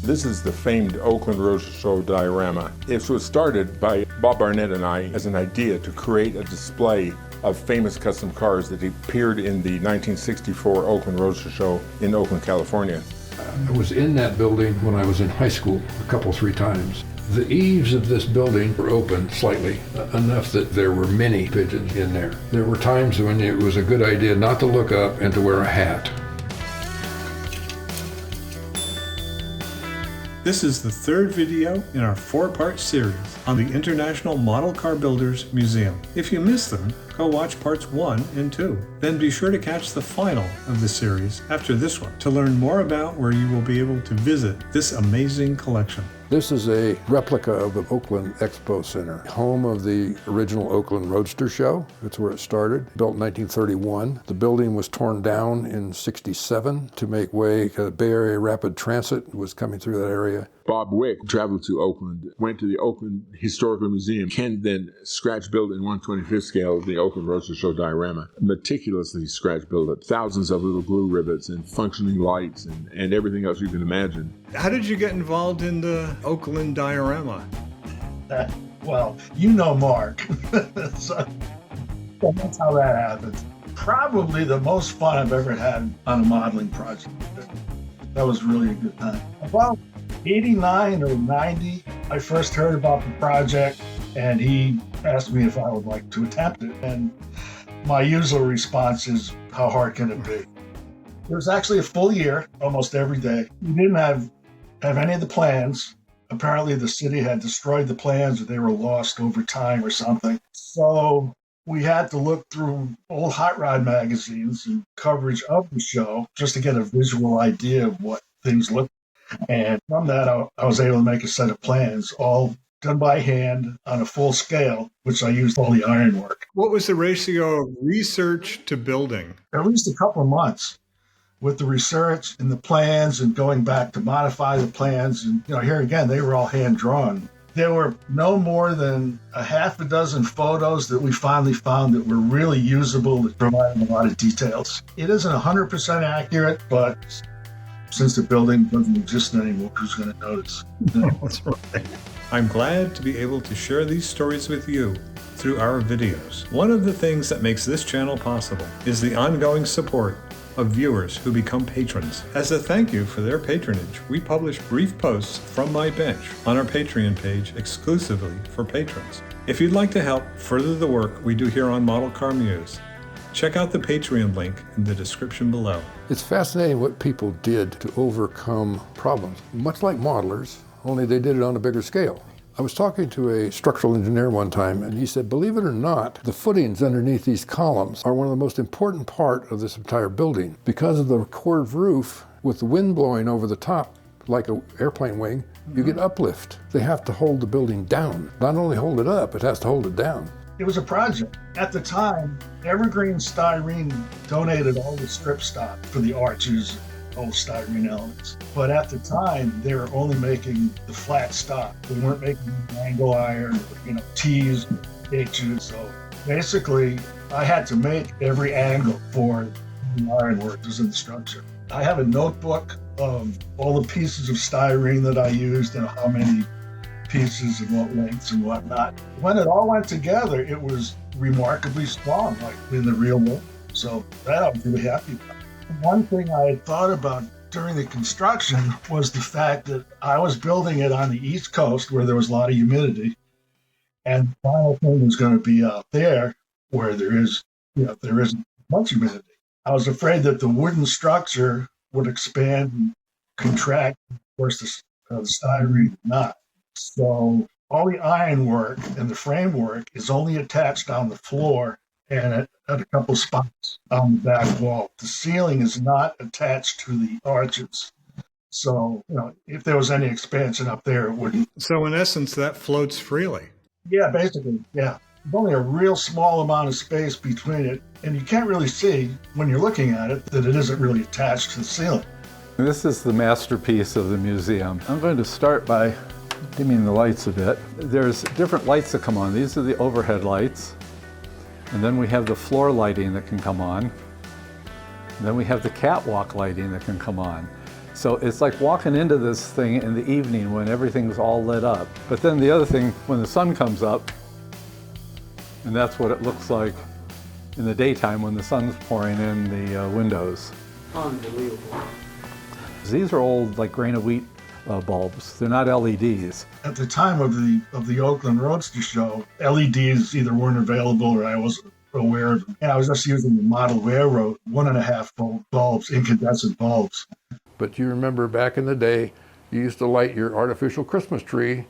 This is the famed Oakland Roadster Show Diorama. It was started by Bob Barnett and I as an idea to create a display of famous custom cars that appeared in the 1964 Oakland Roadster Show in Oakland, California. I was in that building when I was in high school three times. The eaves of this building were open slightly, enough that there were many pigeons in there. There were times when it was a good idea not to look up and to wear a hat. This is the third video in our 4-part series on the International Model Car Builders Museum. If you missed them, go watch parts 1 and 2. Then be sure to catch the final of the series after this one to learn more about where you will be able to visit this amazing collection. This is a replica of the Oakland Expo Center, home of the original Oakland Roadster Show. That's where it started, built in 1931. The building was torn down in '67 to make way. Bay Area Rapid Transit was coming through that area. Bob Wick traveled to Oakland, went to the Oakland Historical Museum. Ken then scratch built in 1/25th scale the Oakland Roadster Show Diorama. Meticulously scratch built it. Thousands of little glue rivets and functioning lights and everything else you can imagine. How did you get involved in the Oakland Diorama? Well, you know Mark. So that's how that happens. Probably the most fun I've ever had on a modeling project. That was really a good time. About 89 or 90, I first heard about the project, and he asked me if I would like to attempt it. And my usual response is, how hard can it be? It was actually a full year, almost every day. We didn't have any of the plans. Apparently the city had destroyed the plans, or they were lost over time or something. So we had to look through old hot rod magazines and coverage of the show just to get a visual idea of what things looked like. And from that, I was able to make a set of plans, all done by hand on a full scale, which I used all the ironwork. What was the ratio of research to building? At least a couple of months with the research and the plans and going back to modify the plans. And, here again, they were all hand drawn. There were no more than a half a dozen photos that we finally found that were really usable, that provided a lot of details. It isn't 100% accurate, but since the building doesn't exist anymore, who's going to notice? That's right. I'm glad to be able to share these stories with you through our videos. One of the things that makes this channel possible is the ongoing support of viewers who become patrons. As a thank you for their patronage, we publish brief posts from my bench on our Patreon page exclusively for patrons. If you'd like to help further the work we do here on Model Car Muse, check out the Patreon link in the description below. It's fascinating what people did to overcome problems, much like modelers, only they did it on a bigger scale. I was talking to a structural engineer one time, and he said, believe it or not, the footings underneath these columns are one of the most important part of this entire building. Because of the curved roof, with the wind blowing over the top, like an airplane wing, you get uplift. They have to hold the building down. Not only hold it up, it has to hold it down. It was a project. At the time, Evergreen Styrene donated all the strip stock for the arches, all the styrene elements. But at the time, they were only making the flat stock. They weren't making angle iron, T's, H's. So basically, I had to make every angle for the ironwork that was in the structure. I have a notebook of all the pieces of styrene that I used and how many pieces and what lengths and whatnot. When it all went together, it was remarkably strong, like in the real world. So that I was really happy about. One thing I had thought about during the construction was the fact that I was building it on the East Coast where there was a lot of humidity. And the final thing was going to be out there where there isn't much humidity. I was afraid that the wooden structure would expand and contract. Of course, the styrene did not. So all the ironwork and the framework is only attached on the floor and at a couple spots on the back wall. The ceiling is not attached to the arches. So, if there was any expansion up there, it wouldn't. So in essence, that floats freely. Yeah, basically, yeah. There's only a real small amount of space between it, and you can't really see when you're looking at it that it isn't really attached to the ceiling. This is the masterpiece of the museum. I'm going to start by dimming the lights a bit. There's different lights that come on. These are the overhead lights. And then we have the floor lighting that can come on. And then we have the catwalk lighting that can come on. So it's like walking into this thing in the evening when everything's all lit up. But then the other thing, when the sun comes up, and that's what it looks like in the daytime when the sun's pouring in the windows. Unbelievable. These are old, like grain of wheat bulbs. They're not LEDs. At the time of the Oakland Roadster Show, LEDs either weren't available or I wasn't aware of them. And I was just using the model railroad 1.5 volt bulbs, incandescent bulbs. But you remember back in the day, you used to light your artificial Christmas tree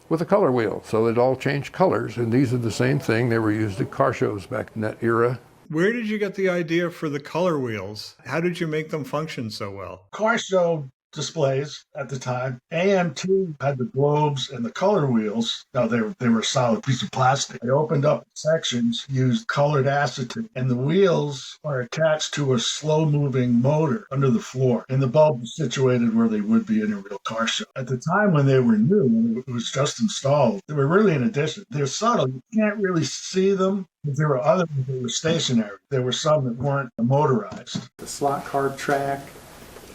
with a color wheel, so it all changed colors, and these are the same thing. They were used at car shows back in that era. Where did you get the idea for the color wheels? How did you make them function so well? Car show displays at the time. AM2 had the globes and the color wheels. Now they were a solid piece of plastic. I opened up sections, used colored acetate, and the wheels are attached to a slow-moving motor under the floor. And the bulb is situated where they would be in a real car show. At the time when they were new, when it was just installed, they were really an addition. They're subtle. You can't really see them. But there were others that were stationary. There were some that weren't motorized. The slot car track,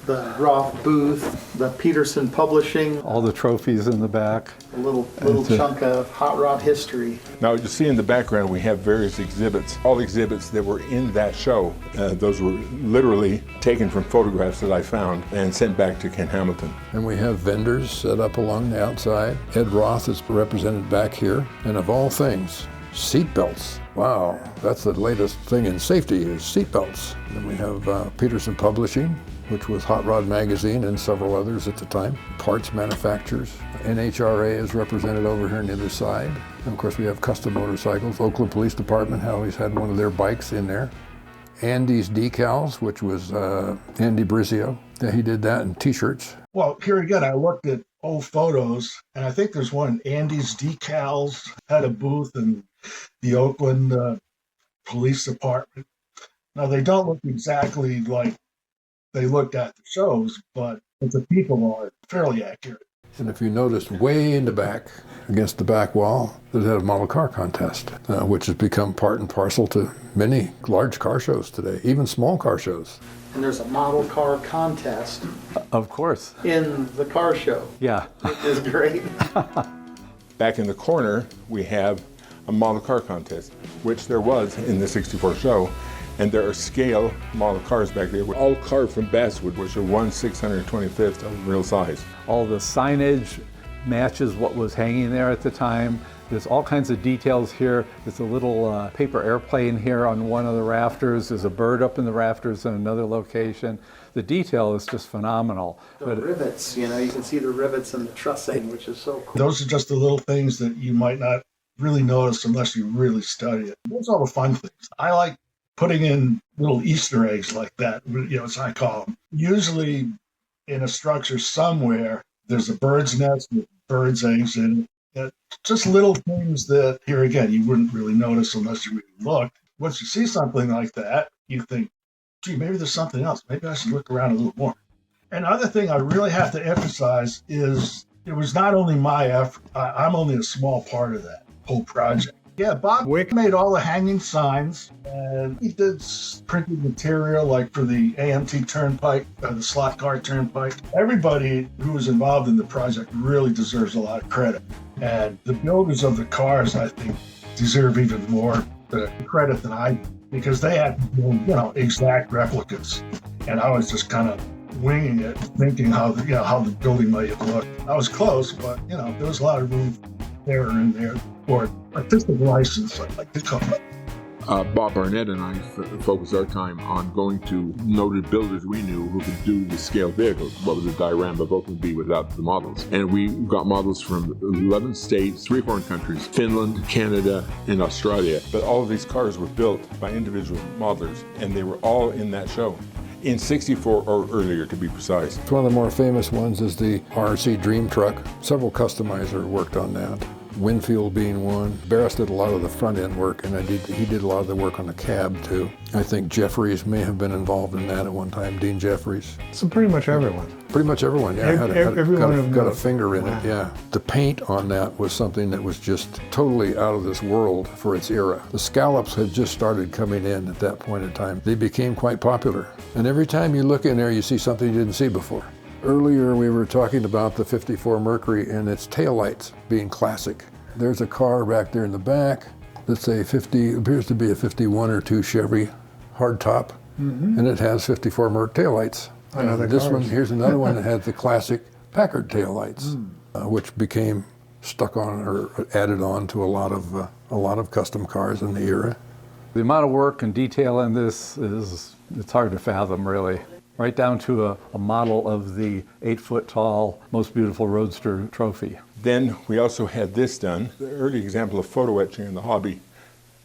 the Roth booth, the Peterson Publishing, All the trophies in the back. a little chunk of hot rod history. Now, you see in the background, we have various exhibits. All exhibits that were in that show, those were literally taken from photographs that I found and sent back to Ken Hamilton. And we have vendors set up along the outside. Ed Roth is represented back here. And of all things, seat belts. Wow, that's the latest thing in safety is seat belts. Then we have Peterson Publishing, which was Hot Rod Magazine and several others at the time. Parts manufacturers. NHRA is represented over here on the other side. And of course we have custom motorcycles. Oakland Police Department always had one of their bikes in there. Andy's Decals, which was Andy Brizio. Yeah, he did that, and t-shirts. Well, here again, I looked at old photos, and I think there's one, Andy's Decals had a booth in the Oakland Police Department. Now, they don't look exactly like they looked at the shows, but the people are fairly accurate. And if you noticed way in the back, against the back wall, they had a model car contest, which has become part and parcel to many large car shows today, even small car shows. And there's a model car contest Of course. in the car show. Yeah. It is great. Back in the corner, we have a model car contest, which there was in the 64 show. And there are scale model cars back there, all carved from basswood, which are 1/625th of real size. All the signage matches what was hanging there at the time. There's all kinds of details here. There's a little paper airplane here on one of the rafters. There's a bird up in the rafters in another location. The detail is just phenomenal. The rivets, you can see the rivets and the trussing, which is so cool. Those are just the little things that you might not really notice unless you really study it. Those are all the fun things. I like putting in little Easter eggs like that, as I call them. Usually in a structure somewhere, there's a bird's nest with birds' eggs in it. Just little things that, here again, you wouldn't really notice unless you really look. Once you see something like that, you think, gee, maybe there's something else. Maybe I should look around a little more. And other thing I really have to emphasize is it was not only my effort. I'm only a small part of that whole project. Yeah, Bob made all the hanging signs, and he did printed material like for the AMT Turnpike, the slot car Turnpike. Everybody who was involved in the project really deserves a lot of credit. And the builders of the cars, I think, deserve even more credit than I do, because they had to build, exact replicas. And I was just kind of winging it, thinking how the building might look. I was close, but, there was a lot of room there and there for artistic license, I like to call it. Bob Barnett and I focused our time on going to noted builders we knew who could do the scale vehicles. What would the diorama of Oakland be without the models? And we got models from 11 states, 3 foreign countries, Finland, Canada, and Australia. But all of these cars were built by individual modelers, and they were all in that show. In 64 or earlier, to be precise. One of the more famous ones is the RC Dream Truck. Several customizers worked on that. Winfield being one. Barris did a lot of the front end work, and he did a lot of the work on the cab too. I think Jeffries may have been involved in that at one time, Dean Jeffries. So pretty much everyone. Pretty much everyone, yeah. Everyone got a finger in it, yeah. The paint on that was something that was just totally out of this world for its era. The scallops had just started coming in at that point in time. They became quite popular. And every time you look in there, you see something you didn't see before. Earlier we were talking about the 54 Mercury and its taillights being classic. There's a car back there in the back that's appears to be a 51 or 2 Chevy hardtop, and it has 54 Merc taillights. Here's another one that had the classic Packard taillights, which became stuck on or added on to a lot of custom cars in the era. The amount of work and detail in this it's hard to fathom, really. Right down to a model of the 8-foot tall, most beautiful Roadster trophy. Then we also had this done, the early example of photo etching in the hobby.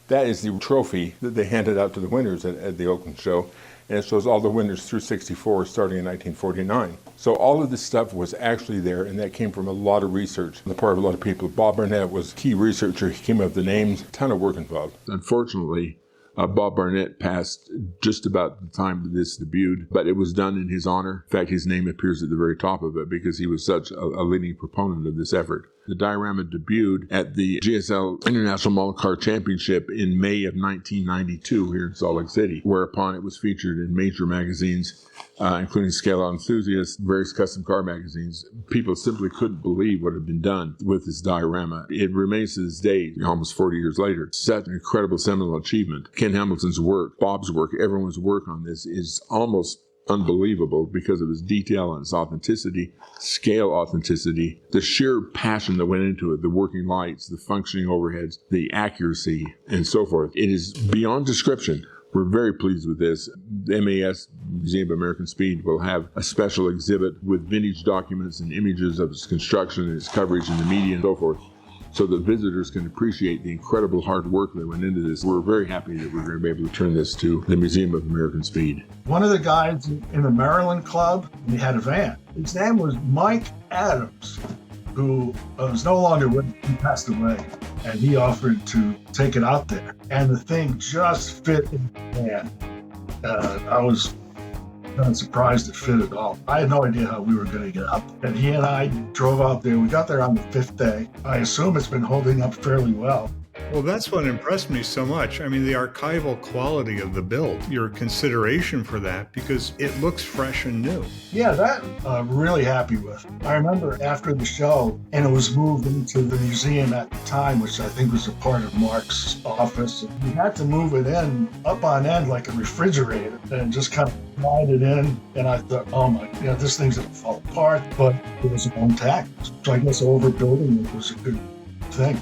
That is the trophy that they handed out to the winners at the Oakland show, and it shows all the winners through 64, starting in 1949. So all of this stuff was actually there, and that came from a lot of research on the part of a lot of people. Bob Barnett was a key researcher. He came up with the names, a ton of work involved. Unfortunately, Bob Barnett passed just about the time that this debuted, but it was done in his honor. In fact, his name appears at the very top of it because he was such a leading proponent of this effort. The diorama debuted at the GSL International Model Car Championship in May of 1992 here in Salt Lake City, whereupon it was featured in major magazines, including Scale Out Enthusiast, various custom car magazines. People simply couldn't believe what had been done with this diorama. It remains to this day, almost 40 years later, such an incredible seminal achievement. Ken Hamilton's work, Bob's work, everyone's work on this is almost unbelievable because of its detail and its authenticity, scale authenticity, the sheer passion that went into it, the working lights, the functioning overheads, the accuracy, and so forth. It is beyond description. We're very pleased with this. The MAS, Museum of American Speed, will have a special exhibit with vintage documents and images of its construction and its coverage in the media and so forth, so that visitors can appreciate the incredible hard work that went into this. We're very happy that we're going to be able to return this to the Museum of American Speed. One of the guys in the Maryland Club, he had a van. His name was Mike Adams, who was no longer with him. He passed away, and he offered to take it out there. And the thing just fit in the van. I was kind of surprised it fit at all. I had no idea how we were going to get up. And he and I drove out there. We got there on the 5th day. I assume it's been holding up fairly well. Well, that's what impressed me so much. I mean, the archival quality of the build, your consideration for that, because it looks fresh and new. Yeah, that I'm really happy with. I remember after the show, and it was moved into the museum at the time, which I think was a part of Mark's office. We had to move it in up on end like a refrigerator and just kind of slide it in. And I thought, oh my, this thing's going to fall apart, but it was intact. So I guess overbuilding it was a good thing.